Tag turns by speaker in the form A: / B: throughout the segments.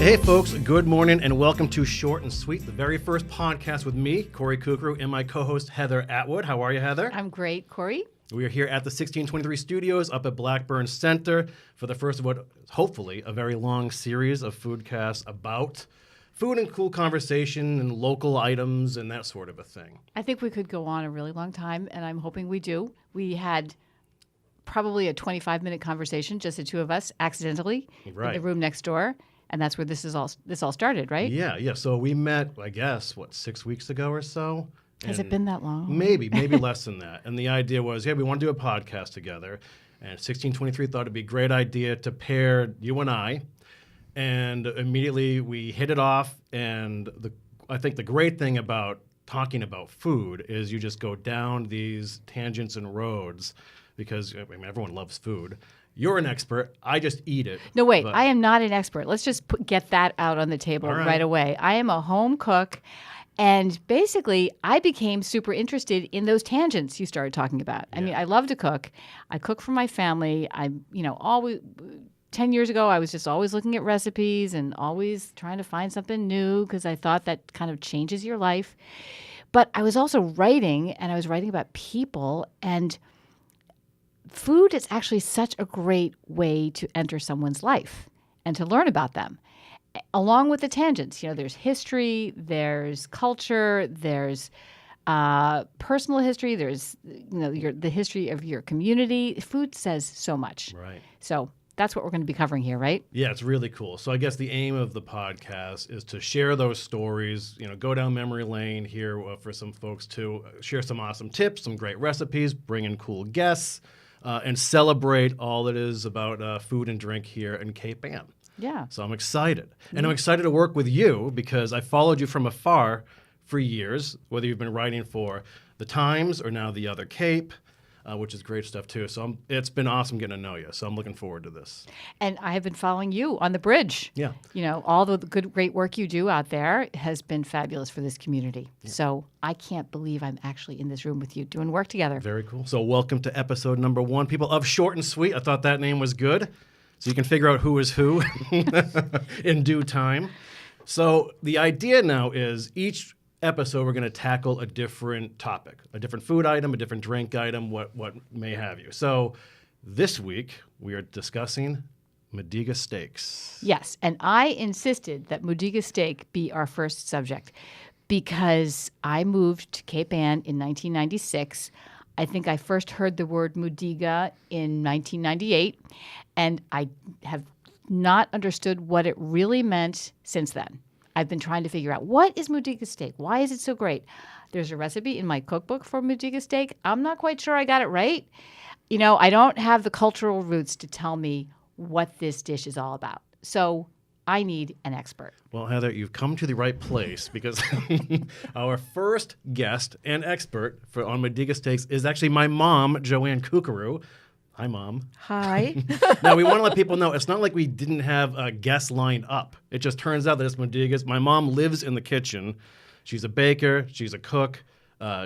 A: Hey folks, good morning and welcome to Short and Sweet, the very first podcast with me, Kory Curcuru, and my co-host Heather Atwood. How are you, Heather?
B: I'm great, Kory.
A: We are here at the 1623 Studios up at Blackburn Center for the first of what, hopefully, a very long series of foodcasts about food and cool conversation and local items and that sort of a thing.
B: I think we could go on a really long time, and I'm hoping we do. We had probably a 25-minute conversation, just the two of us, accidentally, in the room next door. And that's where this all started, right?
A: Yeah. So we met, I guess, 6 weeks ago or so?
B: Has it been that long?
A: Maybe less than that. And the idea was, we want to do a podcast together. And 1623 thought it'd be a great idea to pair you and I. And immediately we hit it off. And I think the great thing about talking about food is you just go down these tangents and roads because everyone loves food. You're an expert. I just eat it.
B: No, wait. I am not an expert. Let's just get that out on the table right away. I am a home cook. And basically, I became super interested in those tangents you started talking about. I mean, I love to cook. I cook for my family. Always 10 years ago, I was just always looking at recipes and always trying to find something new because I thought that kind of changes your life. But I was also writing, and I was writing about people, and food is actually such a great way to enter someone's life and to learn about them, along with the tangents. There's history, there's culture, there's personal history, there's the history of your community. Food says so much.
A: Right.
B: So that's what we're going to be covering here, right?
A: Yeah, it's really cool. So I guess the aim of the podcast is to share those stories, go down memory lane here for some folks to share some awesome tips, some great recipes, bring in cool guests, and celebrate all that is about food and drink here in Cape Ann.
B: Yeah.
A: So I'm excited. And I'm excited to work with you because I followed you from afar for years, whether you've been writing for The Times or now The Other Cape, which is great stuff too. So it's been awesome getting to know you. So I'm looking forward to this.
B: And I have been following you on the bridge.
A: Yeah.
B: All the great work you do out there has been fabulous for this community. Yeah. So I can't believe I'm actually in this room with you doing work together.
A: Very cool. So welcome to episode number 1, people of Short and Sweet. I thought that name was good. So you can figure out who is who in due time. So the idea now is each episode we're going to tackle a different topic, a different food item, a different drink item, what may have you. So this week we are discussing Mudiga Steaks.
B: Yes, and I insisted that Mudiga Steak be our first subject because I moved to Cape Ann in 1996. I think I first heard the word Mudiga in 1998, and I have not understood what it really meant since then. I've been trying to figure out, what is Mudiga Steak? Why is it so great? There's a recipe in my cookbook for Mudiga Steak. I'm not quite sure I got it right. I don't have the cultural roots to tell me what this dish is all about. So I need an expert.
A: Well, Heather, you've come to the right place because our first guest and expert on Mudiga Steaks is actually my mom, Joanne Curcuru. Hi, Mom.
C: Hi.
A: Now, we want to let people know it's not like we didn't have a guest lined up. It just turns out that it's Mudiga's. My mom lives in the kitchen. She's a baker. She's a cook.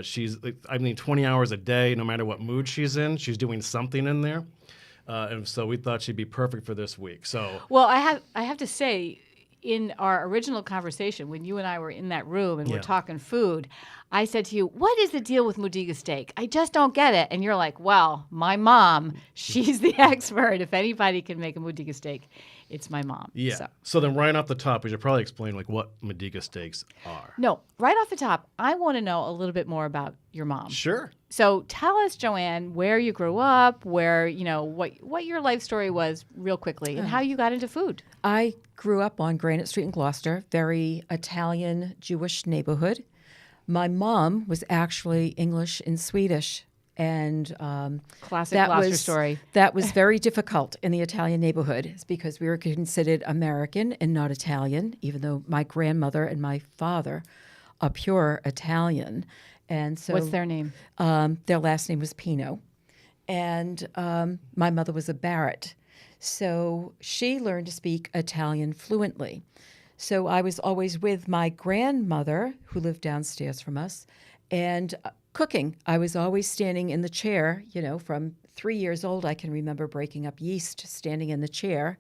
A: She's 20 hours a day, no matter what mood she's in. She's doing something in there. And so we thought she'd be perfect for this week. So,
B: well, I have to say, in our original conversation, when you and I were in that room and we're talking food, I said to you, what is the deal with Mudiga Steak? I just don't get it. And you're like, well, my mom, she's the expert. If anybody can make a Mudiga Steak, it's my mom.
A: Yeah. So then right off the top, we should probably explain what Mudiga Steaks are.
B: No, right off the top, I want to know a little bit more about your mom.
A: Sure.
B: So tell us, Joanne, where you grew up, where, what your life story was real quickly and how you got into food.
C: I grew up on Granite Street in Gloucester, very Italian Jewish neighborhood. My mom was actually English and Swedish. And
B: classic Gloucester story.
C: That was very difficult in the Italian neighborhood because we were considered American and not Italian, even though my grandmother and my father are pure Italian. And so,
B: what's their name?
C: Their last name was Pino. And my mother was a Barrett. So she learned to speak Italian fluently. So I was always with my grandmother, who lived downstairs from us, and cooking. I was always standing in the chair, from 3 years old. I can remember breaking up yeast, standing in the chair,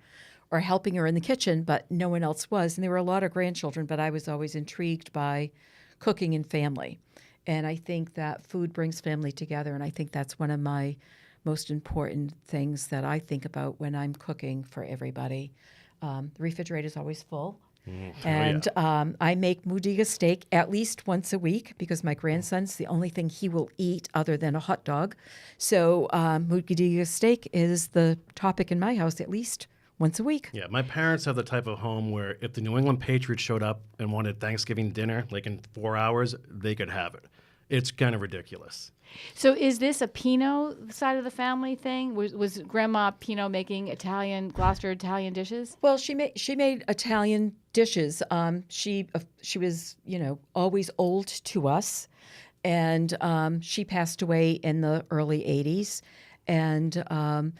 C: or helping her in the kitchen, but no one else was. And there were a lot of grandchildren, but I was always intrigued by cooking and family. And I think that food brings family together, and I think that's one of my most important things that I think about when I'm cooking for everybody. The refrigerator is always full. And I make Mudiga Steak at least once a week because my grandson's the only thing he will eat other than a hot dog. So Mudiga Steak is the topic in my house at least once a week.
A: Yeah, my parents have the type of home where if the New England Patriots showed up and wanted Thanksgiving dinner, like in 4 hours, they could have it. It's kind of ridiculous.
B: So is this a Pinot side of the family thing? Was Grandma Pinot making Gloucester Italian dishes?
C: Well, she made Italian dishes. She was, always old to us, and she passed away in the early 80s. And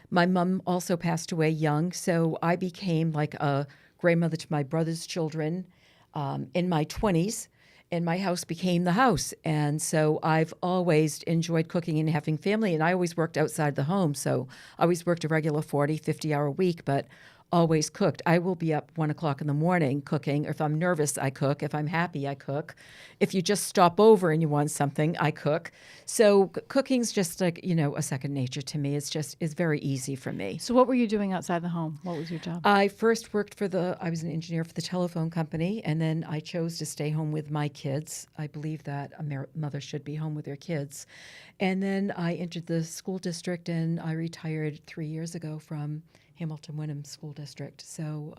C: my mom also passed away young, so I became like a grandmother to my brother's children in my 20s. And my house became the house. And so I've always enjoyed cooking and having family. And I always worked outside the home. So I always worked a regular 40, 50-hour week, but always cooked. I will be up 1 o'clock in the morning cooking. If I'm nervous, I cook. If I'm happy, I cook. If you just stop over and you want something, I cook. So cooking's just like, a second nature to me. It's very easy for me.
B: So what were you doing outside the home? What was your job?
C: I first worked I was an engineer for the telephone company, and then I chose to stay home with my kids. I believe that a mother should be home with their kids. And then I entered the school district, and I retired 3 years ago from Hamilton Wyndham School District. So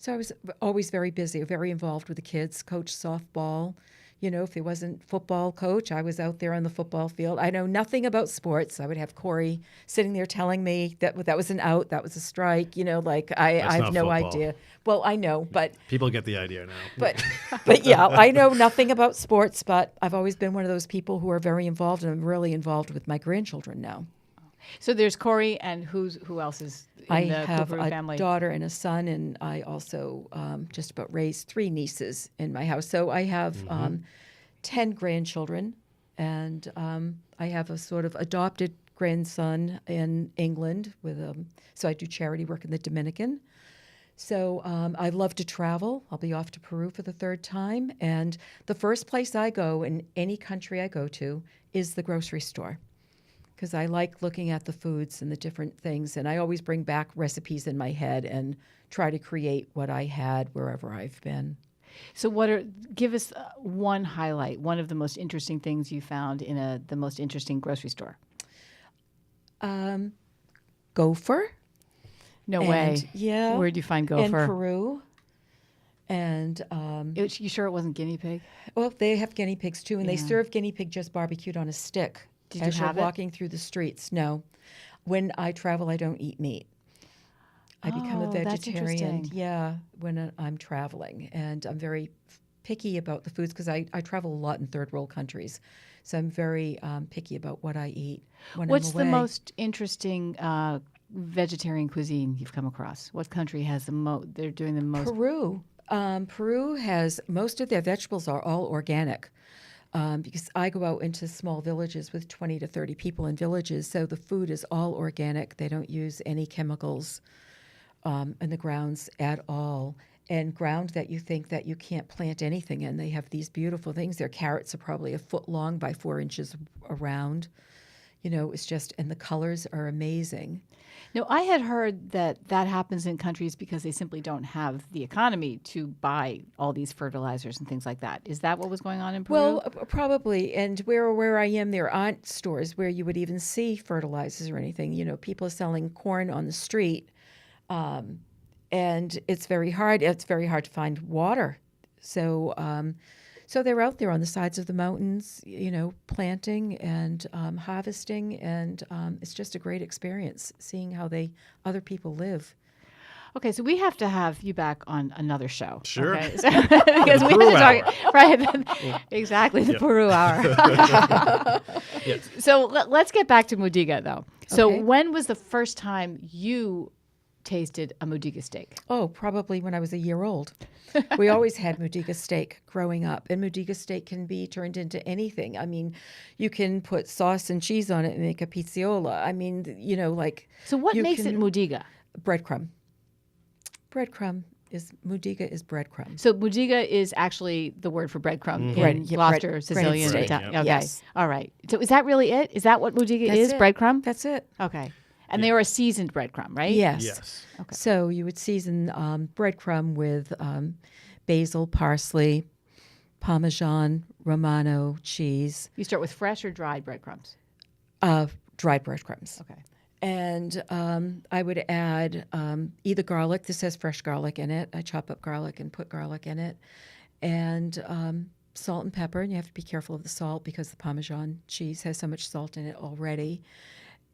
C: I was always very busy, very involved with the kids, coached softball. If there wasn't football coach, I was out there on the football field. I know nothing about sports. I would have Kory sitting there telling me that was an out, that was a strike. I have no idea. Well, I know, but
A: people get the idea now.
C: But yeah, I know nothing about sports, but I've always been one of those people who are very involved, and I'm really involved with my grandchildren now.
B: So there's Kory, and who else is in the Curcuru family?
C: I have a daughter and a son, and I also just about raised 3 nieces in my house. So I have 10 grandchildren, and I have a sort of adopted grandson in England. So I do charity work in the Dominican. So I love to travel. I'll be off to Peru for the 3rd time, and the first place I go in any country I go to is the grocery store, because I like looking at the foods and the different things, and I always bring back recipes in my head and try to create what I had wherever I've been.
B: So give us one highlight, one of the most interesting things you found in the most interesting grocery store.
C: Gopher.
B: No way.
C: Yeah.
B: Where'd you find gopher?
C: In Peru. And
B: you sure it wasn't guinea pig?
C: Well, they have guinea pigs too, and they serve guinea pig just barbecued on a stick.
B: Did
C: as
B: you have
C: you're walking through the streets. No. When I travel, I don't eat meat. I become a vegetarian. When I'm traveling, and I'm very picky about the foods because I travel a lot in third world countries, so I'm very picky about what I eat when
B: What's
C: I'm away.
B: the most interesting vegetarian cuisine you've come across? What country has they're doing the most?
C: Peru. Peru has most of their vegetables are all organic. Because I go out into small villages with 20 to 30 people in villages, so the food is all organic. They don't use any chemicals in the grounds at all. And ground that you think that you can't plant anything in. They have these beautiful things. Their carrots are probably 1 foot long by 4 inches around. It's just, and the colors are amazing.
B: No, I had heard that happens in countries because they simply don't have the economy to buy all these fertilizers and things like that. Is that what was going on in Peru?
C: Well, probably. And where I am, there aren't stores where you would even see fertilizers or anything. People are selling corn on the street, and it's very hard. It's very hard to find water. So they're out there on the sides of the mountains, planting and harvesting, and it's just a great experience seeing how other people live.
B: Okay, so we have to have you back on another show.
A: Sure.
B: Okay? Because we have to talk, right? Exactly, the Peru hour.
A: Yes.
B: So let's get back to Mudiga, though. So
C: Okay.
B: when was the first time you tasted a Mudiga steak?
C: Oh, probably when I was a year old. We always had Mudiga steak growing up, and Mudiga steak can be turned into anything. I mean, you can put sauce and cheese on it and make a pizziola. I mean,
B: So what makes it Mudiga?
C: breadcrumb. breadcrumb is Mudiga is breadcrumb.
B: So Mudiga is actually the word for breadcrumb in
C: Right, yeah,
B: Gloucester,
C: bread
B: Sicilian.
C: steak.
B: Italian.
A: Yep.
B: Okay.
C: Yes.
B: All right. So is that really it? Is that what Mudiga is?
C: it.
B: Breadcrumb?
C: That's it.
B: Okay. And they are a seasoned breadcrumb, right?
C: Yes.
A: Yes.
B: Okay.
C: So you would season breadcrumb with basil, parsley, Parmesan, Romano cheese,
B: You start with fresh or dried breadcrumbs?
C: dried breadcrumbs.
B: Okay.
C: And I would add either garlic. This has fresh garlic in it. I chop up garlic and put garlic in it. And salt and pepper. And you have to be careful of the salt because the Parmesan cheese has so much salt in it already.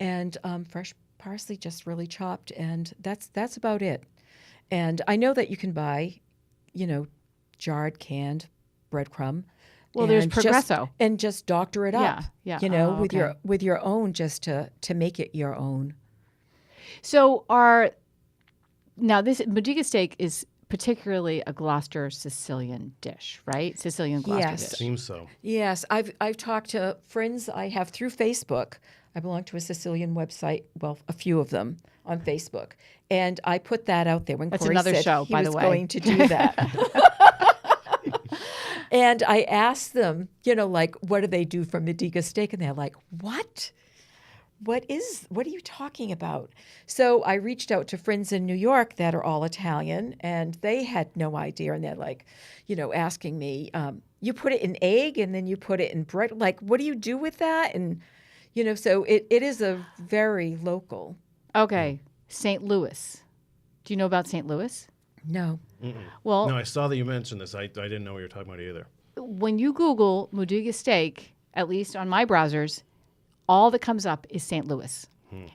C: And fresh parsley just really chopped. And that's about it. And I know that you can buy, jarred, canned breadcrumb.
B: Well, there's
C: and
B: Progresso.
C: just doctor it up.
B: Yeah.
C: With
B: okay.
C: your own, just to make it your own.
B: So now this Mudiga steak is particularly a Gloucester Sicilian dish, right? Sicilian Gloucester
C: Yes.
B: dish.
A: Seems so.
C: Yes, I've talked to friends I have through Facebook. I belong to a Sicilian website, well, a few of them on Facebook, and I put that out there when
B: That's
C: Kory
B: another
C: said
B: show,
C: he
B: by
C: was
B: the way.
C: going to do that. And I asked them, what do they do for Mudiga steak? And they're like, what? What are you talking about? So I reached out to friends in New York that are all Italian, and they had no idea. And they're like, asking me, you put it in egg and then you put it in bread. Like, what do you do with that? And, so it is a very local.
B: Okay. St. Louis. Do you know about St. Louis?
C: No.
B: Well,
A: No, I saw that you mentioned this. I didn't know what you were talking about either.
B: when you Google Mudiga steak, at least on my browsers, all that comes up is St. Louis.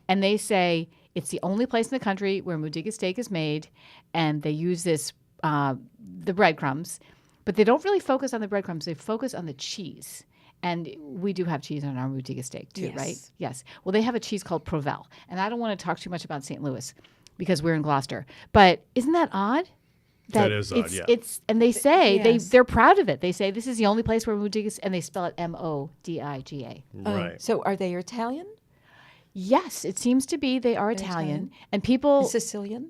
B: And they say it's the only place in the country where Mudiga steak is made, and they use the breadcrumbs, but they don't really focus on the breadcrumbs. They focus on the cheese. And we do have cheese on our Mudiga steak too,
C: Yes.
B: right? Yes. Well, they have a cheese called Provel. And I don't want to talk too much about St. Louis because we're in Gloucester. But isn't that odd?
A: That is odd, yeah.
B: And they say
C: Yes.
B: they're proud of it. They say this is the only place where Mudiga, and they spell it Modiga.
A: Right.
C: So are they Italian?
B: Yes, it seems to be they are Italian. And people,
C: Sicilian?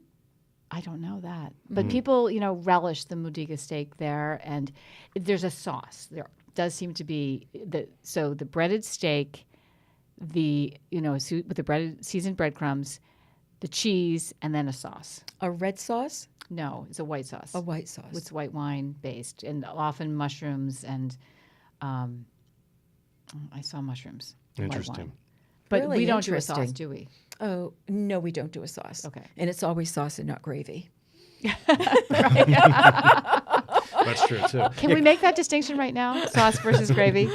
B: I don't know that. But people, relish the Mudiga steak there. And there's a sauce. There does seem to be the breaded steak, with the seasoned breadcrumbs, the cheese, and then a sauce.
C: A red sauce?
B: No, it's a white sauce.
C: A white sauce.
B: It's white wine based, and often mushrooms and I saw mushrooms. in white
A: Interesting.
B: wine. But
C: Really
B: we don't do a
C: interesting.
B: sauce, do we?
C: Oh, no, we don't do a sauce.
B: Okay.
C: And it's always sauce and not gravy.
A: That's true, too.
B: Can we make that distinction right now? Sauce versus gravy?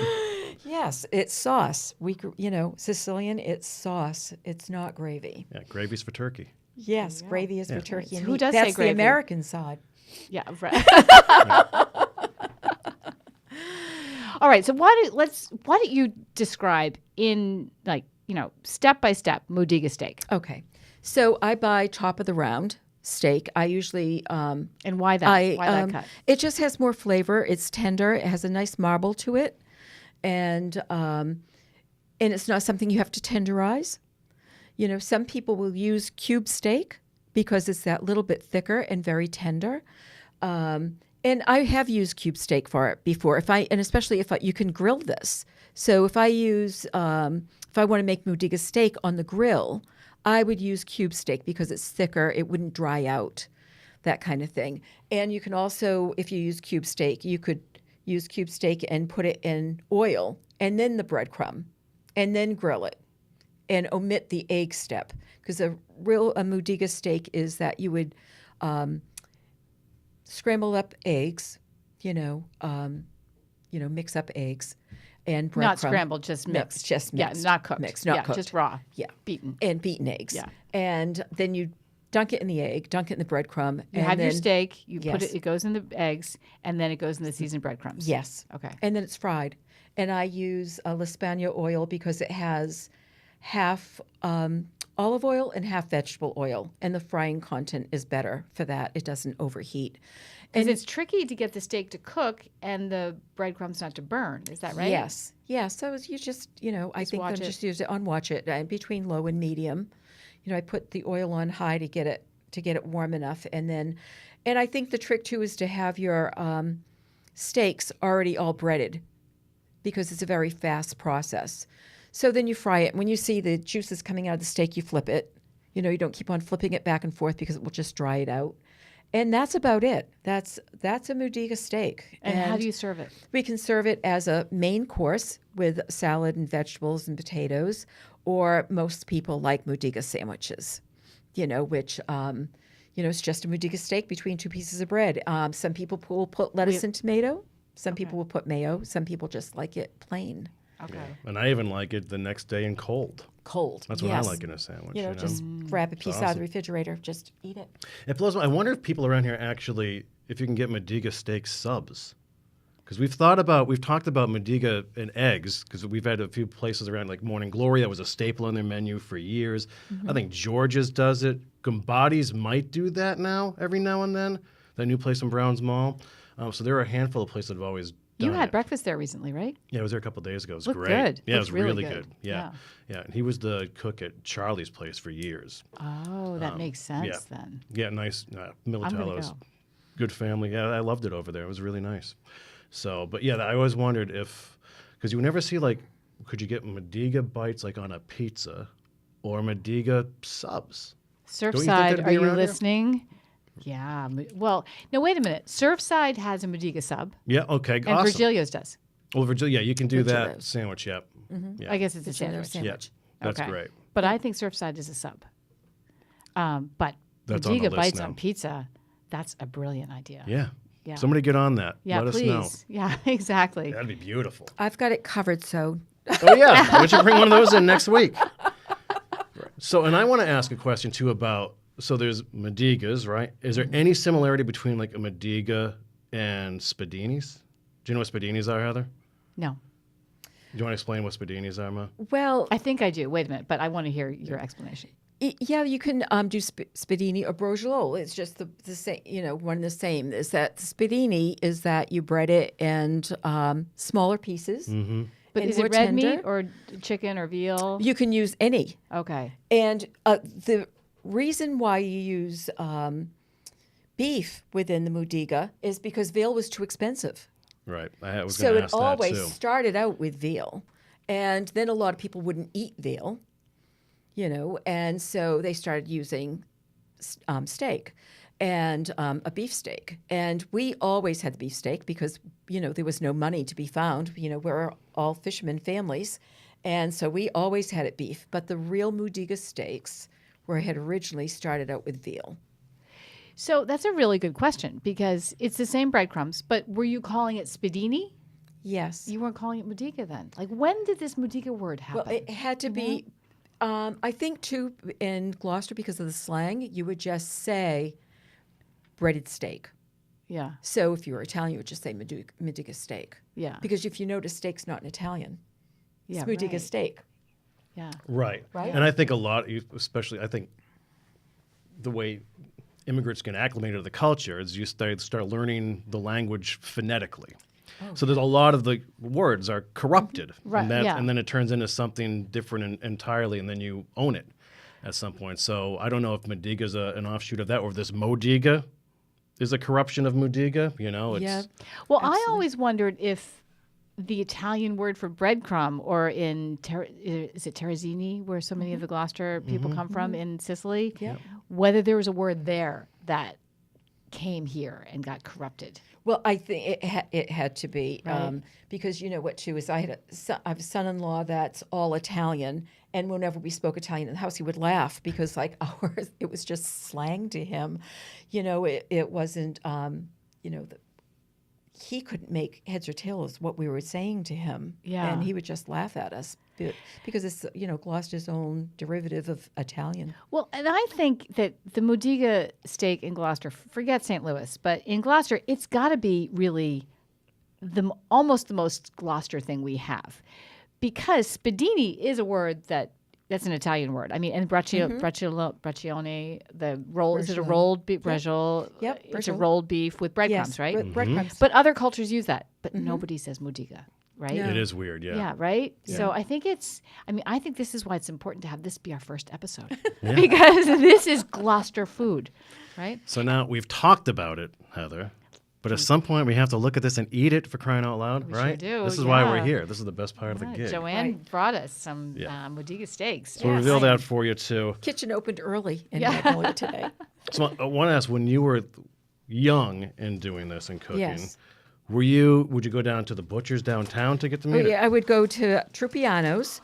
C: Yes, it's sauce. Sicilian, it's sauce. It's not gravy.
A: Yeah, gravy's for turkey.
C: Yes, gravy is for turkey and
B: Who
C: meat.
B: does say
C: That's
B: gravy?
C: the American side.
B: Yeah, right. All right. So why don't you describe in step by step Mudiga steak,
C: Okay. So I buy top of the round steak. I usually
B: and why that? Why that cut?
C: It just has more flavor. It's tender. It has a nice marble to it, and it's not something you have to tenderize. Some people will use cube steak because it's that little bit thicker and very tender. And I have used cube steak for it before. Especially if you can grill this. So if I want to make Mudiga steak on the grill, I would use cube steak because it's thicker. It wouldn't dry out, that kind of thing. And you can also, if you use cube steak, you could use cube steak and put it in oil and then the breadcrumb and then grill it and omit the egg step. Because a Mudiga steak is that you would scramble up eggs, mix up eggs and breadcrumb.
B: Not scrambled, just mixed.
C: Just mixed.
B: Yeah, not cooked.
C: Mixed, not cooked.
B: Just raw.
C: Yeah.
B: Beaten.
C: And beaten eggs.
B: Yeah.
C: And then you dunk it in the egg, dunk it in the breadcrumb.
B: You
C: and
B: have your
C: then-
B: steak. You put
C: Yes.
B: it. It goes in the eggs, and then it goes in the seasoned breadcrumbs.
C: Yes.
B: Okay.
C: And then it's fried. And I use LaSpagna oil because it has half olive oil and half vegetable oil. And the frying content is better for that. It doesn't overheat.
B: Because it's tricky to get the steak to cook and the breadcrumbs not to burn. Is that right?
C: Yes. Yeah. So you just, I think I
B: watch it.
C: just use it on watch it between low and medium. I put the oil on high to get it get it warm enough. And I think the trick too is to have your steaks already all breaded, because it's a very fast process. So then you fry it. When you see the juices coming out of the steak, you flip it. You know, you don't keep on flipping it back and forth because it will just dry it out. And that's about it. That's a Mudiga steak.
B: And how do you serve it?
C: We can serve it as a main course with salad and vegetables and potatoes, or most people like Mudiga sandwiches, you know, which, it's just a Mudiga steak between two pieces of bread. Some people will put lettuce and tomato. Some people will put mayo. Some people just like it plain.
B: Okay.
A: Yeah. And I even like it the next day in cold.
C: Cold.
A: That's what I like in a sandwich.
C: You know, just grab a piece out of the refrigerator, just eat it.
A: It blows my. I wonder if people around here actually, if you can get Mudiga steak subs. Because we've talked about Mudiga and eggs, because we've had a few places around, like Morning Glory, that was a staple on their menu for years. I think George's does it. Gambati's might do that now, every now and then, that new place in Browns Mall. So there are a handful of places that have always done
B: You had
A: it.
B: breakth there recently, right?
A: Yeah, I was there a couple of days ago. It was
B: Looked
A: great.
B: good.
A: Yeah, it
B: Looked
A: was really
B: really
A: good.
B: good.
A: Yeah. And he was the cook at Charlie's place for years.
B: Oh, that makes sense then.
A: Yeah, nice. Militello's.
B: go.
A: Good family. Yeah, I loved it over there. It was really nice. So, but yeah, I always wondered if, because you would never see, like, could you get Mudiga bites like on a pizza or Mudiga subs?
B: Surfside,
A: that'd
B: are
A: be
B: you
A: around here?
B: listening? Yeah. Well, no, wait a minute. Surfside has a Mudiga sub,
A: Yeah, okay,
B: and
A: awesome.
B: Virgilio's does.
A: Well, Virgilia, you can do that
C: Virgilio's.
A: sandwich, yeah. Yeah,
B: I guess it's a
C: Virgilia
B: sandwich.
A: that's
B: Okay.
A: great.
B: But I think Surfside is a sub. But
A: That's on the
B: Mudiga
A: list
B: bites
A: now.
B: on pizza, that's a brilliant idea.
A: Yeah.
B: Yeah.
A: Somebody get on that.
B: Yeah,
A: Let
B: please.
A: us know.
B: Yeah, exactly.
A: That'd be beautiful.
C: I've got it covered, so
A: Oh, yeah. Why don't you bring one of those in next week? So, and I want to ask a question, too, about, so there's Mudigas, right? Is there any similarity between, like, a Mudiga and Spadinis? Do you know what Spadinis are, Heather?
B: No.
A: Do you want to explain what Spadinis are, Ma?
C: well,
B: I think I do. Wait a minute, but I want to hear your explanation.
C: yeah, you can do spadini or brogiolo. It's just the same, you know, one and the same. Is that spadini is that you bread it in smaller pieces.
A: Mm-hmm.
B: But
C: and
B: is
C: more
B: it red
C: tender.
B: meat or chicken or veal?
C: You can use any.
B: Okay.
C: And the reason why you use beef within the Mudiga is because veal was too expensive.
A: Right. I was
C: So
A: going to
C: it
A: ask that,
C: always
A: too.
C: started out with veal. And then a lot of people wouldn't eat veal, you know, and so they started using steak and a beef steak. And we always had the beef steak because, you know, there was no money to be found. You know, we're all fishermen families. And so we always had it beef. But the real Mudiga steaks had originally started out with veal.
B: So that's a really good question because it's the same breadcrumbs, but were you calling it spadini?
C: Yes.
B: You weren't calling it Mudiga then. Like, when did this Mudiga word happen?
C: Well, it had to be, I think, too, in Gloucester, because of the slang, you would just say breaded steak.
B: Yeah.
C: So if you were Italian, you would just say Mudiga steak.
B: Yeah.
C: Because if you notice, steak's not in Italian.
B: Yeah.
C: It's Mudiga
B: right.
C: steak.
B: Yeah.
A: Right.
C: Right?
A: And I think a lot, especially, I think the way immigrants get acclimated to the culture is you start learning the language phonetically. So there's a lot of the words are corrupted.
B: Right, yeah.
A: And then it turns into something different entirely, and then you own it at some point. So I don't know if Mudiga is an offshoot of that, or if this Modiga is a corruption of Mudiga. You know, it's
C: Yeah.
B: Well, I always wondered if the Italian word for breadcrumb, or in is it Terrazzini, where so many of the Gloucester people come from in Sicily, whether there was a word there that came here and got corrupted.
C: Well, I think it had to be
B: Right.
C: because you know what too is I have a son-in-law that's all Italian, and whenever we spoke Italian in the house, he would laugh because like ours, it was just slang to him. You know, it wasn't. You know, he couldn't make heads or tails what we were saying to him,
B: Yeah.
C: and he would just laugh at us because it's Gloucester's own derivative of Italian.
B: Well, and I think that the Mudiga steak in Gloucester, forget St. Louis, but in Gloucester, it's got to be really almost the most Gloucester thing we have. Because spadini is a word that's an Italian word. I mean, and braccione, the roll, is it a rolled beef?
C: Yep,
B: It's a
C: bracciole.
B: rolled beef with breadcrumbs,
C: Yes,
B: right?
C: with breadcrumbs.
B: But other cultures use that. But nobody says Mudiga, right?
C: No.
A: It is weird, yeah.
B: Yeah, right?
A: Yeah.
B: So I think I think this is why it's important to have this be our first episode. Because this is Gloucester food, right?
A: So now we've talked about it, Heather, but at some point we have to look at this and eat it for crying out loud,
B: We
A: right?
B: sure do,
A: This is why we're
B: yeah.
A: here. This is the best part of the gig.
B: Joanne brought us some
A: Yeah.
B: Mudiga steaks.
A: So we'll reveal that for you too.
C: Kitchen opened early in
B: Yeah.
C: Magnolia today.
A: So I want to ask, when you were young and doing this and cooking,
C: Yes.
A: would you go down to the butcher's downtown to get the meat?
C: Yeah, I would go to Trupiano's,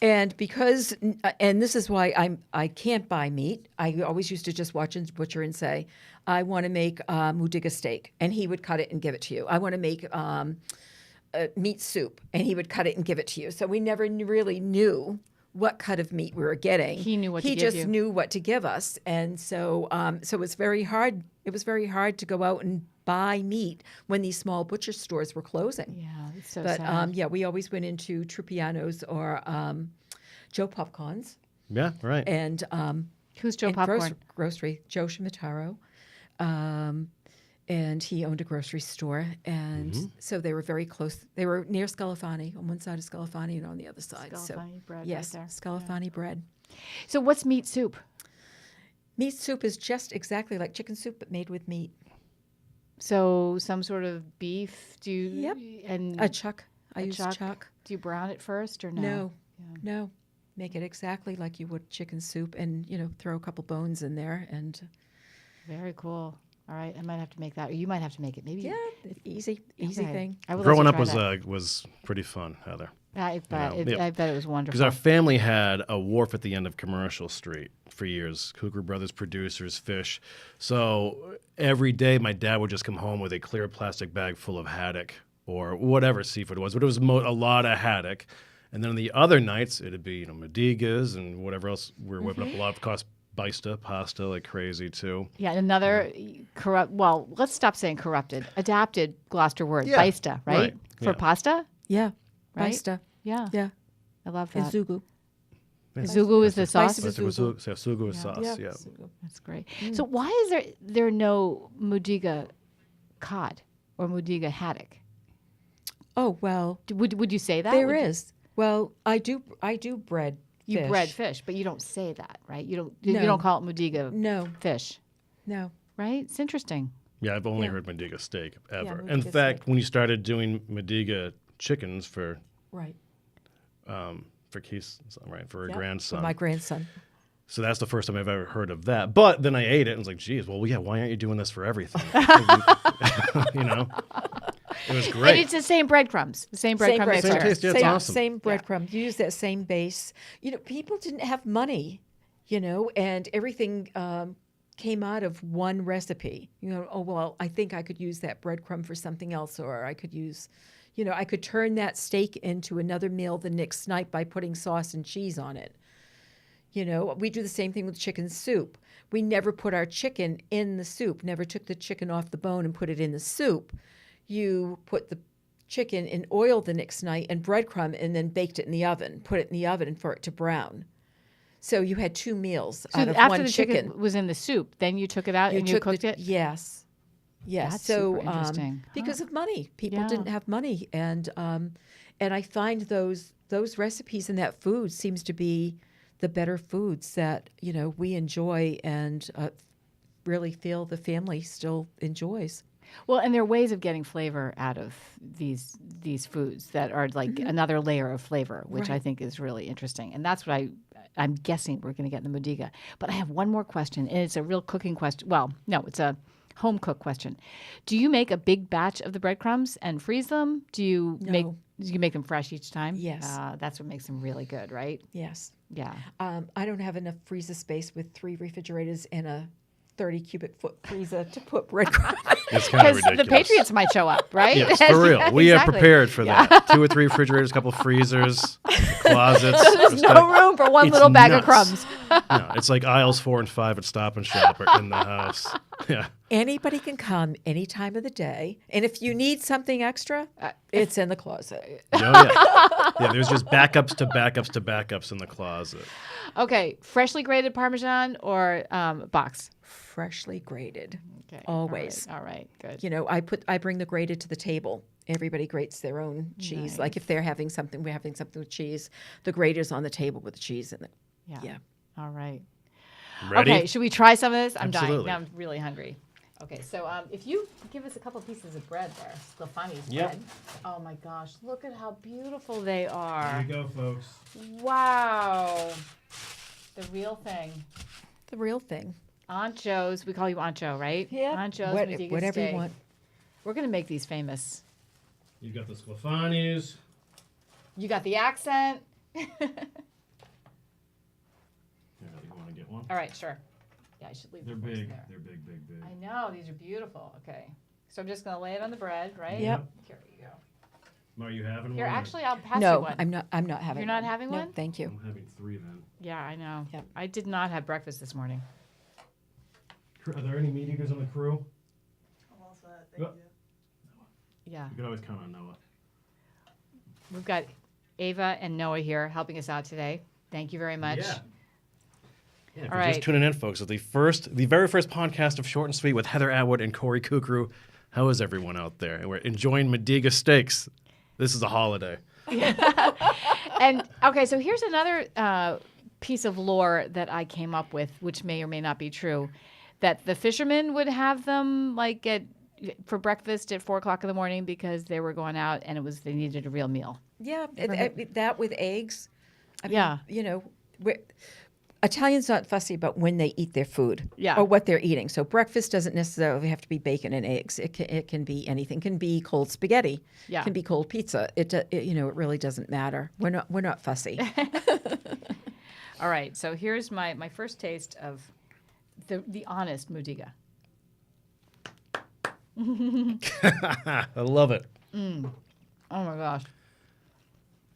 C: and because and this is why I can't buy meat. I always used to just watch a butcher and say, I want to make Mudiga steak, and he would cut it and give it to you. I want to make meat soup, and he would cut it and give it to you. So we never really knew what cut of meat we were getting.
B: He knew what to
C: He
B: give
C: just
B: you.
C: knew what to give us, and so so it was very hard. It was very hard to go out and buy meat when these small butcher stores were closing.
B: Yeah, it's so
C: But
B: sad.
C: yeah, we always went into Trupiano's or Joe Popcorn's
A: Yeah, right.
C: and
B: Who's Joe
C: and
B: Popcorn?
C: grocery, Joe Shimataro. And he owned a grocery store, and so they were very close. They were near Scalafani, on one side of Scalafani and on the other side.
B: Scalafani bread right
C: yes,
B: there.
C: Scalafani bread.
B: So what's meat soup?
C: Meat soup is just exactly like chicken soup, but made with meat.
B: So some sort of beef? Do you?
C: Yep.
B: And
C: A chuck. I
B: A
C: use
B: chuck?
C: chuck.
B: do you brown it first or no?
C: No, no. Make it exactly like you would chicken soup, and throw a couple bones in there, and
B: Very cool. All right, I might have to make that. Or you might have to make it. Maybe.
C: yeah, easy
B: Okay.
C: thing.
B: I will let
A: Growing
B: you
A: up
B: try
A: was pretty fun, Heather.
B: that. I bet.
A: yeah.
B: I bet it was
A: Because
B: wonderful.
A: our family had a wharf at the end of Commercial Street for years. Cougar Brothers producers, fish. So every day my dad would just come home with a clear plastic bag full of haddock or whatever seafood it was. But it was a lot of haddock. And then on the other nights, it'd be Mudigas and whatever else. We're whipping up a lot of pasta like crazy too.
B: Yeah, another corrupt. Well, let's stop saying corrupted. Adapted Gloucester word,
A: Yeah,
B: baista, right?
A: right,
B: For
A: yeah.
B: pasta.
C: Yeah,
B: Right?
C: baista.
B: Yeah,
C: Yeah,
B: I love
C: and
B: that.
C: zugu.
B: Zugu is the sauce.
C: Spices
A: Sugu
C: Zugu.
A: sugu with sauce, yeah.
C: Zugu.
B: That's great. So why is there no Mudiga cod or Mudiga haddock?
C: Oh well,
B: Would you say that?
C: there
B: Would you-
C: is. Well, I do bread.
B: You
C: fish.
B: bread fish, but you don't say that, right? You don't. You
C: No.
B: don't call it Mudiga
C: No,
B: fish,
C: no.
B: right? It's interesting.
A: Yeah, I've only
C: Yeah.
A: heard Mudiga steak ever.
C: Mudiga
A: In fact,
C: steak.
A: when you started doing Mudiga chickens for
C: Right.
A: Keith's son, right, for her
C: Yep,
A: grandson.
C: For my grandson.
A: So that's the first time I've ever heard of that. But then I ate it and was like, geez, well, yeah, why aren't you doing this for everything? It was
B: And
A: great.
B: it's the same breadcrumbs. The same breadcrumb
C: bread
A: Same
B: mixture.
A: taste, yeah, it's
C: same,
A: awesome.
C: Same breadcrumb. You use that same base. People didn't have money, and everything came out of one recipe. Oh, well, I think I could use that breadcrumb for something else, or I could use, I could turn that steak into another meal the next night by putting sauce and cheese on it. We do the same thing with chicken soup. We never put our chicken in the soup, never took the chicken off the bone and put it in the soup. You put the chicken in oil the next night and breadcrumb and then baked it in the oven, put it in the oven for it to brown. So you had two meals
B: So
C: out of
B: after
C: one
B: the
C: chicken.
B: was in the soup, then you took it out and you
C: took
B: cooked it.
C: Yes. Yes.
B: That's
C: so
B: super interesting.
C: because of money. People
B: Yeah.
C: didn't have money. And I find those recipes and that food seems to be the better foods that, we enjoy and really feel the family still enjoys.
B: Well, and there are ways of getting flavor out of these foods that are like another layer of flavor, which I
C: Right.
B: think is really interesting. And that's what I'm guessing we're going to get in the Mudiga. But I have one more question, and it's a real cooking question. Well, no, it's a home cook question. Do you make a big batch of the breadcrumbs and freeze them? Do you make them fresh each time?
C: Yes.
B: That's what makes them really good, right?
C: Yes.
B: Yeah.
C: I don't have enough freezer space with 3 refrigerators and a 30 cubic foot freezer to put breadcrumbs.
A: It's kind of
B: Because
A: ridiculous.
B: the Patriots might show up, right?
A: Yes, for real. We are
B: Exactly.
A: prepared for that. 2 or 3 refrigerators, a couple freezers, closets.
B: There's no room for one
A: It's
B: little bag of
A: nuts.
B: crumbs.
A: No, it's like aisles 4 and 5 at Stop and Shop or in the house. Yeah.
C: Anybody can come any time of the day. And if you need something extra, it's in the closet.
A: Oh, yeah. Yeah, there's just backups to backups to backups in the closet.
B: Okay, freshly grated Parmesan or box?
C: Freshly grated.
B: Okay.
C: Always.
B: All right, good.
C: You know, I bring the grated to the table. Everybody grates their own cheese. Like if they're having something, we're having something with cheese, the grater's on the table with the cheese in it. Yeah.
B: All right.
A: Ready?
B: Okay, should we try some of this? I'm
A: Absolutely.
B: dying. Now I'm really hungry. Okay, so if you give us a couple pieces of bread there, Sclafani's
A: Yep.
B: bread. Oh my gosh, look at how beautiful they are.
A: Here you go, folks.
B: Wow. The real thing.
C: The real thing.
B: Aunt Joe's, we call you Aunt Joe, right?
C: Yeah.
B: Aunt Joe's Mudiga
C: Whatever
B: Steak.
C: you want.
B: We're going to make these famous.
A: You got the Sclafani's.
B: You got the accent.
A: Yeah, you want to get one?
B: All right, sure. Yeah, I should leave
A: They're
B: the forks
A: big.
B: there.
A: They're big, big, big.
B: I know, these are beautiful. Okay. So I'm just going to lay it on the bread, right?
C: Yep.
B: Here you go.
A: Are you having
B: Here,
A: one?
B: actually, I'll pass you
C: No,
B: one.
C: I'm not having
B: You're not
C: one.
B: having
C: No,
B: one?
C: thank you.
A: I'm having 3 then.
B: Yeah, I know.
C: Yep.
B: I did not have breakfast this morning.
A: Are there any meat eaters on the crew?
D: I'm all set, thank
A: Yep.
D: you.
B: Yeah.
A: You can always count on Noah.
B: We've got Ava and Noah here helping us out today. Thank you very much.
A: Yeah. Yeah, if
B: All
A: you're just
B: right.
A: tuning in, folks, it's the very first podcast of Short and Sweet with Heather Atwood and Kory Curcuru. How is everyone out there? And we're enjoying Mudiga Steaks. This is a holiday.
B: And okay, so here's another piece of lore that I came up with, which may or may not be true, that the fishermen would have them like for breakfast at 4:00 in the morning because they were going out and they needed a real meal.
C: Yeah, that with eggs. I mean,
B: Yeah.
C: you know, Italians not fussy about when they eat their food
B: Yeah.
C: or what they're eating. So breakfast doesn't necessarily have to be bacon and eggs. It can be anything. It can be cold spaghetti.
B: Yeah.
C: It can be cold pizza. It really doesn't matter. We're not fussy.
B: All right, so here's my first taste of the honest Mudiga.
A: I love it.
B: Oh my gosh.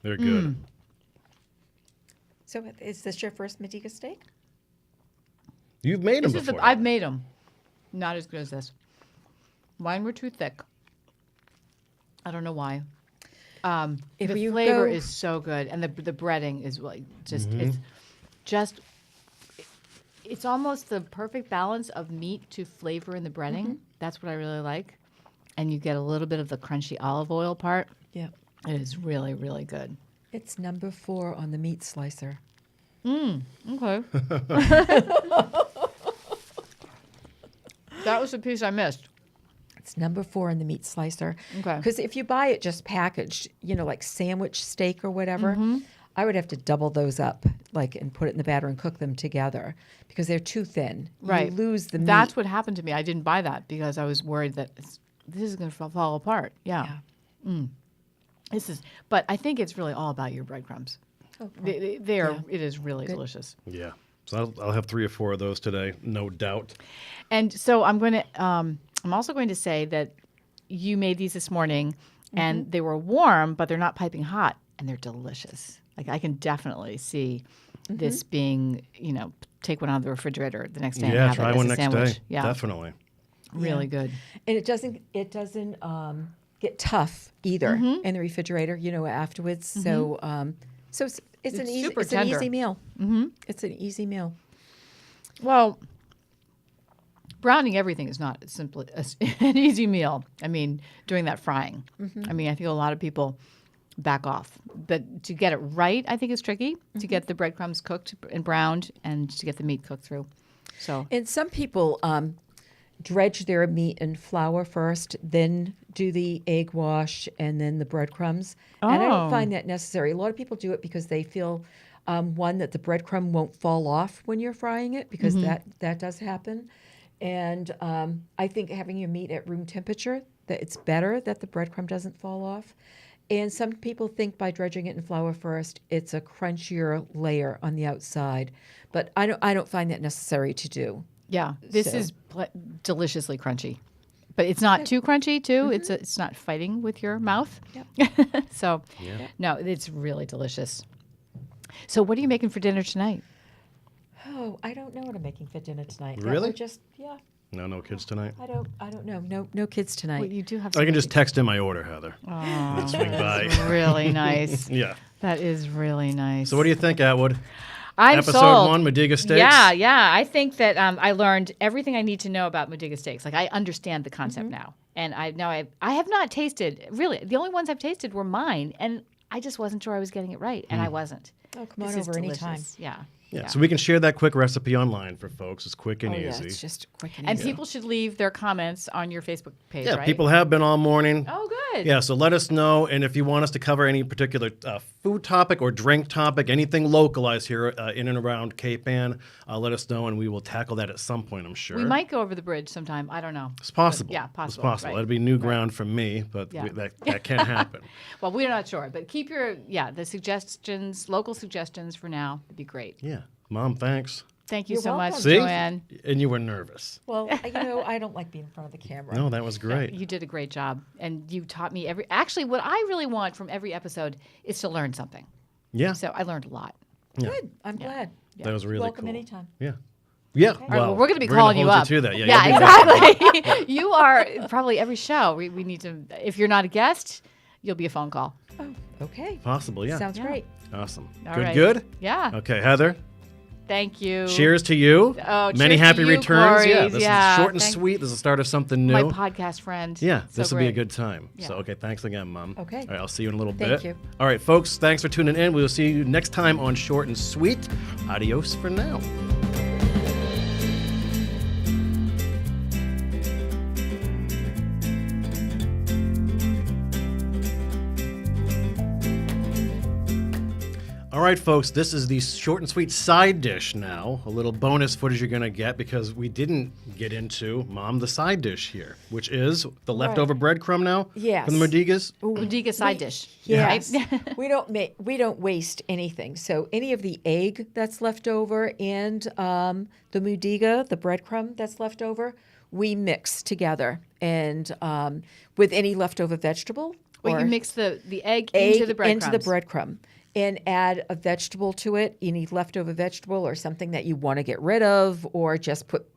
A: They're good.
C: So is this your first Mudiga steak?
A: You've made them
B: This is
A: before.
B: I've made them. Not as good as this. Mine were too thick. I don't know why.
C: If
B: The
C: you
B: flavor
C: go-
B: is so good, and the breading is like just it's almost the perfect balance of meat to flavor in the breading. That's what I really like, and you get a little bit of the crunchy olive oil part.
C: Yeah.
B: It is really really good.
C: It's number 4 on the meat slicer.
B: Okay. That was the piece I missed.
C: It's number 4 on the meat slicer.
B: Okay.
C: Because if you buy it just packaged, like sandwich steak or whatever, I would have to double those up, and put it in the batter and cook them together because they're too thin.
B: Right.
C: You lose the meat.
B: That's what happened to me. I didn't buy that because I was worried that this is going to fall apart. Yeah. But I think it's really all about your breadcrumbs.
C: Oh,
B: They are. It is really delicious.
A: Yeah. So I'll have 3 or 4 of those today, no doubt.
B: And so I'm going to. I'm also going to say that you made these this morning, and they were warm, but they're not piping hot, and they're delicious. Like I can definitely see this being, take one out of the refrigerator the next day. and
A: Yeah,
B: have
A: try
B: it as
A: one
B: a
A: next
B: sandwich.
A: day.
B: Yeah,
A: Definitely.
B: really good.
C: And it doesn't get tough either in the refrigerator, afterwards. So it's an
B: super
C: easy
B: tender.
C: meal. It's an easy meal.
B: Well, browning everything is not simply an easy meal. I mean, doing that frying. I mean, I think a lot of people back off. But to get it right, I think it's tricky to get the breadcrumbs cooked and browned and to get the meat cooked through. So,
C: And some people dredge their meat in flour first, then do the egg wash, and then the breadcrumbs. And I
B: Oh.
C: don't find that necessary. A lot of people do it because they feel, one, that the breadcrumb won't fall off when you're frying it, because that does happen. And I think having your meat at room temperature, that it's better that the breadcrumb doesn't fall off. And some people think by dredging it in flour first, it's a crunchier layer on the outside. But I don't find that necessary to do.
B: yeah, this
C: So-
B: is deliciously crunchy. But it's not too crunchy, too. It's not fighting with your mouth.
C: Yep.
B: So, no, it's really delicious. So, what are you making for dinner tonight?
C: Oh, I don't know what I'm making for dinner tonight.
A: Really?
C: Just
A: No kids tonight.
C: I don't know. No kids tonight.
B: Well, you do have.
A: I can just text in my order, Heather.
B: Oh,
A: And swing by.
B: that's really nice.
A: Yeah.
B: That is really nice.
A: So what do you think, Atwood?
B: I'm
A: Episode
B: sold.
A: 1, Mudiga Steaks?
B: Yeah. I think that I learned everything I need to know about Mudiga Steaks. Like, I understand the concept now. And I have not tasted, really, the only ones I've tasted were mine. And I just wasn't sure I was getting it right. And I wasn't.
C: Oh, come on
B: This is
C: over anytime.
B: delicious. Yeah.
A: Yeah, so we can share that quick recipe online for folks. It's quick and
C: Oh, yeah,
A: easy.
C: it's just quick and
B: And
C: easy.
B: people should leave their comments on your Facebook page,
A: Yeah,
B: right?
A: people have been all morning.
B: Oh, good.
A: Yeah, so let us know. And if you want us to cover any particular food topic or drink topic, anything localized here in and around Cape Ann, let us know, and we will tackle that at some point, I'm sure.
B: We might go over the bridge sometime. I don't know.
A: It's possible.
B: Yeah, possible,
A: It's possible.
B: right.
A: That'd be new ground for me, but
B: Yeah.
A: that can happen.
B: Well, we're not sure. But keep the suggestions, local suggestions for now. It'd be great.
A: Yeah. Mom, thanks.
B: Thank you
C: You're
B: so much,
C: welcome.
A: See?
B: Joanne.
A: And you were nervous.
C: Well, I don't like being in front of the camera.
A: No, that was great.
B: You did a great job. And you taught me actually, what I really want from every episode is to learn something.
A: Yeah,
B: So I learned a lot.
C: Good. I'm glad.
A: that was really
C: Welcome
A: cool.
C: anytime.
A: Yeah. Yeah.
B: All right, well, we're going to be
A: gonna
B: calling you
A: hold
B: up.
A: to that. Yeah,
B: yeah,
A: you'll be
B: exactly. You are probably every show. We need to, if you're not a guest, you'll be a phone call.
C: Oh, okay.
A: possible. Yeah.
C: Sounds
B: Yeah.
C: great.
A: Awesome.
B: All
A: Good.
B: right.
A: Good.
B: Yeah.
A: Okay, Heather.
B: Thank you.
A: Cheers to you.
B: Oh,
A: Many
B: cheers to
A: happy
B: you,
A: returns.
B: Kory.
A: Yeah, this
B: Yeah,
A: is short and
B: thank-
A: sweet. This is the start of something new.
B: My podcast friend.
A: Yeah,
B: So
A: this will be a
B: great.
A: good time.
B: Yeah.
A: So, okay, thanks again, Mom.
C: Okay.
A: All right, I'll see you in a little
C: Thank
A: bit.
C: you.
A: All right, folks, thanks for tuning in. We will see you next time on Short and Sweet. Adios for now. All right, folks, this is the short and sweet side dish now. A little bonus footage you're going to get because we didn't get into, Mom, the side dish here, which is the leftover breadcrumb now
C: Yes.
A: from the Mudigas.
B: Mudiga side dish.
C: Yes.
B: Right?
C: we don't waste anything. So any of the egg that's left over and the Mudiga, the breadcrumb that's left over, we mix together and with any leftover vegetable.
B: Well,
C: or
B: you mix the egg into the breadcrumbs.
C: into the breadcrumb and add a vegetable to it, any leftover vegetable or something that you want to get rid of, or just put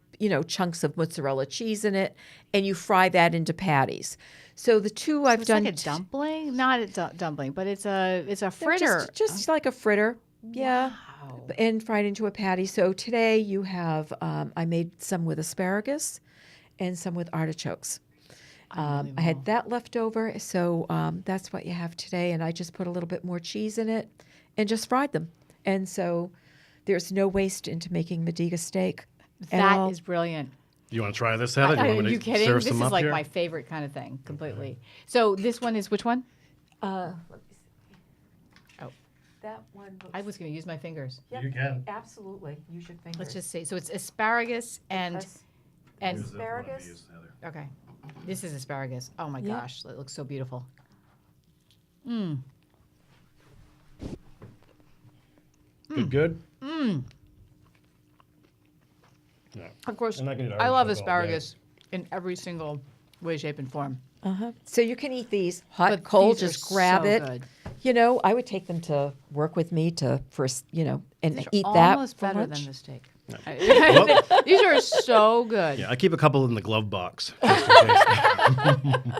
C: chunks of mozzarella cheese in it, and you fry that into patties. So the two I've
B: It's
C: done
B: like a dumpling, not a dumpling, but it's a fritter.
C: just like a fritter, yeah, and fried into a patty. So today you have I made some with asparagus and some with artichokes. I had that left over, so that's what you have today. And I just put a little bit more cheese in it and just fried them. And so there's no waste into making Mudiga steak. at
B: That
C: all.
B: is brilliant.
A: You want to try this, Heather?
B: Are
A: want me
B: you
A: to
B: kidding?
A: serve
B: This
A: some
B: is
A: up
B: like
A: here?
B: my favorite kind of thing, completely. So this one is which one?
C: Let me see.
B: Oh.
C: That one. Looks,
B: I was going to use my fingers.
C: Yep,
A: You can.
C: absolutely. Use your fingers.
B: Let's just see. So it's asparagus and
C: Asparagus.
B: okay. This is asparagus. Oh my
C: Yeah.
B: gosh, it looks so beautiful.
A: Good.
B: Of course,
A: I'm not gonna eat
B: I love
A: artichoke all day.
B: asparagus in every single way, shape, and form.
C: So you can eat these hot,
B: But
C: cold.
B: these are
C: Just grab
B: so
C: it.
B: good.
C: I would take them to work with me to first, and
B: These
C: eat
B: are
C: that
B: almost
C: for
B: better
C: lunch.
B: than the steak.
A: Well,
B: These are so good.
A: yeah, I keep a couple in the glove box. Just in case.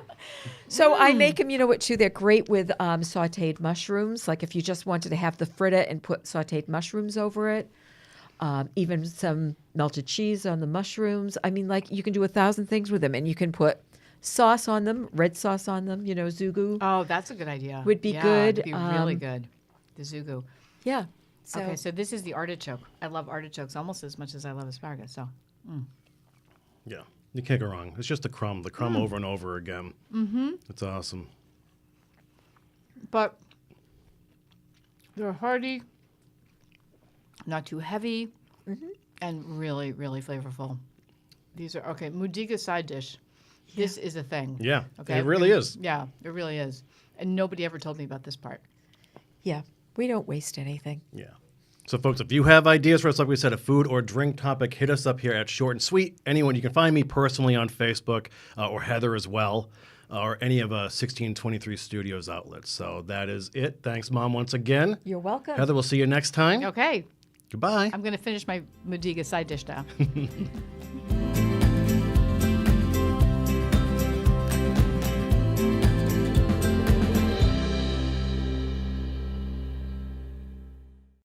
C: So I make them, too? They're great with sautéed mushrooms. Like if you just wanted to have the fritter and put sautéed mushrooms over it, even some melted cheese on the mushrooms. I mean, like you can do 1,000 things with them, and you can put sauce on them, red sauce on them. Zugu.
B: Oh, that's a good idea.
C: Would be
B: Yeah,
C: good.
B: It'd be really good. The zugu.
C: Yeah. So
B: Okay, so this is the artichoke. I love artichokes almost as much as I love asparagus. So
A: Yeah, you can't go wrong. It's just the crumb over and over again. Mm-hmm. It's awesome.
B: but they're hearty, not too heavy, and really, really flavorful. These are okay. Mudiga side dish. This is a thing.
A: Yeah,
B: Okay.
A: it really is.
B: Yeah, it really is. And nobody ever told me about this part.
C: yeah, we don't waste anything.
A: Yeah. So, folks, if you have ideas for us, like we said, a food or drink topic, hit us up here at Short and Sweet. Anyone, you can find me personally on Facebook or Heather as well, or any of 1623 Studios outlets. So that is it. Thanks, Mom, once again.
C: You're welcome.
A: Heather, we'll see you next time.
B: Okay,
A: Goodbye.
B: I'm going to finish my Mudiga side dish now.